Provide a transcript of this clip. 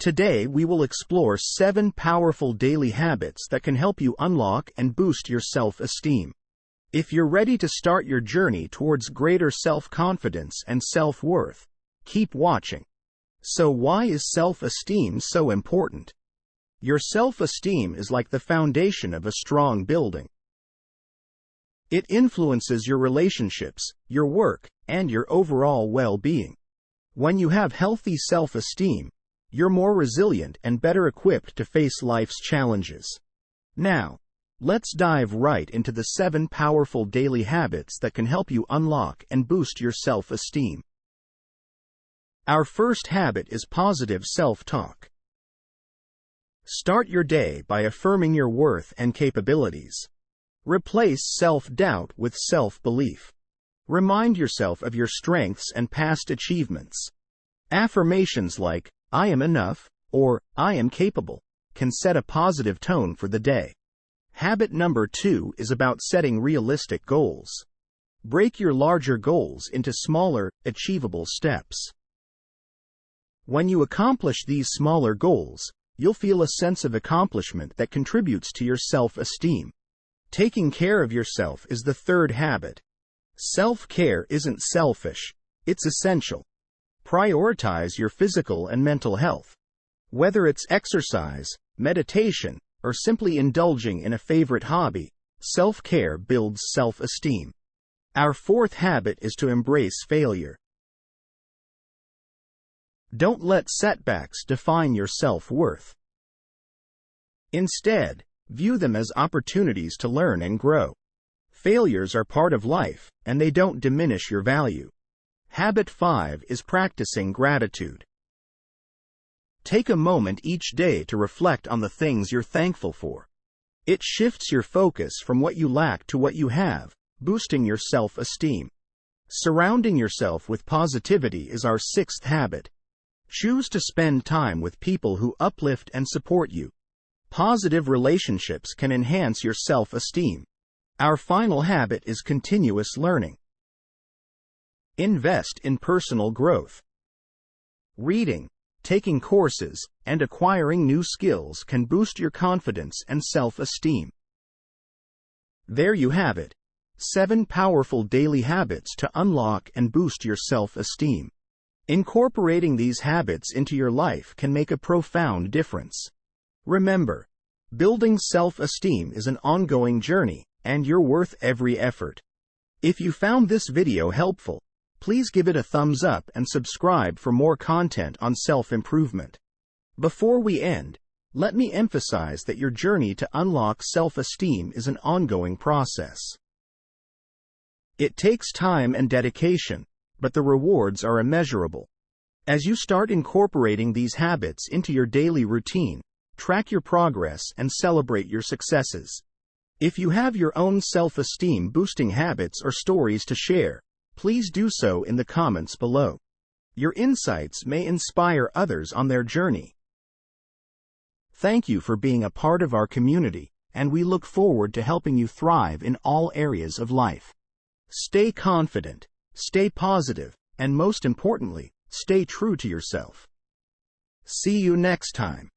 Today we will explore 7 powerful daily habits that can help you unlock and boost your self-esteem. If you're ready to start your journey towards greater self-confidence and self-worth, keep watching. So why is self-esteem so important? Your self-esteem is like the foundation of a strong building. It influences your relationships, your work, and your overall well-being. When you have healthy self-esteem, you're more resilient and better equipped to face life's challenges. Now, let's dive right into the 7 powerful daily habits that can help you unlock and boost your self-esteem. Our first habit is positive self-talk. Start your day by affirming your worth and capabilities. Replace self-doubt with self-belief. Remind yourself of your strengths and past achievements. Affirmations like, "I am enough," or "I am capable," can set a positive tone for the day. Habit number 2 is about setting realistic goals. Break your larger goals into smaller, achievable steps. When you accomplish these smaller goals, you'll feel a sense of accomplishment that contributes to your self-esteem. Taking care of yourself is the third habit. Self-care isn't selfish, it's essential. Prioritize your physical and mental health. Whether it's exercise, meditation, or simply indulging in a favorite hobby, self-care builds self-esteem. Our fourth habit is to embrace failure. Don't let setbacks define your self-worth. Instead, view them as opportunities to learn and grow. Failures are part of life, and they don't diminish your value. Habit 5 is practicing gratitude. Take a moment each day to reflect on the things you're thankful for. It shifts your focus from what you lack to what you have, boosting your self-esteem. Surrounding yourself with positivity is our 6th habit. Choose to spend time with people who uplift and support you. Positive relationships can enhance your self-esteem. Our final habit is continuous learning. Invest in personal growth. Reading, taking courses, and acquiring new skills can boost your confidence and self-esteem. There you have it. 7 powerful daily habits to unlock and boost your self-esteem. Incorporating these habits into your life can make a profound difference. Remember, building self-esteem is an ongoing journey, and you're worth every effort. If you found this video helpful, please give it a thumbs up and subscribe for more content on self-improvement. Before we end, let me emphasize that your journey to unlock self-esteem is an ongoing process. It takes time and dedication, but the rewards are immeasurable. As you start incorporating these habits into your daily routine, track your progress and celebrate your successes. If you have your own self-esteem boosting habits or stories to share, please do so in the comments below. Your insights may inspire others on their journey. Thank you for being a part of our community, and we look forward to helping you thrive in all areas of life. Stay confident, stay positive, and most importantly, stay true to yourself. See you next time.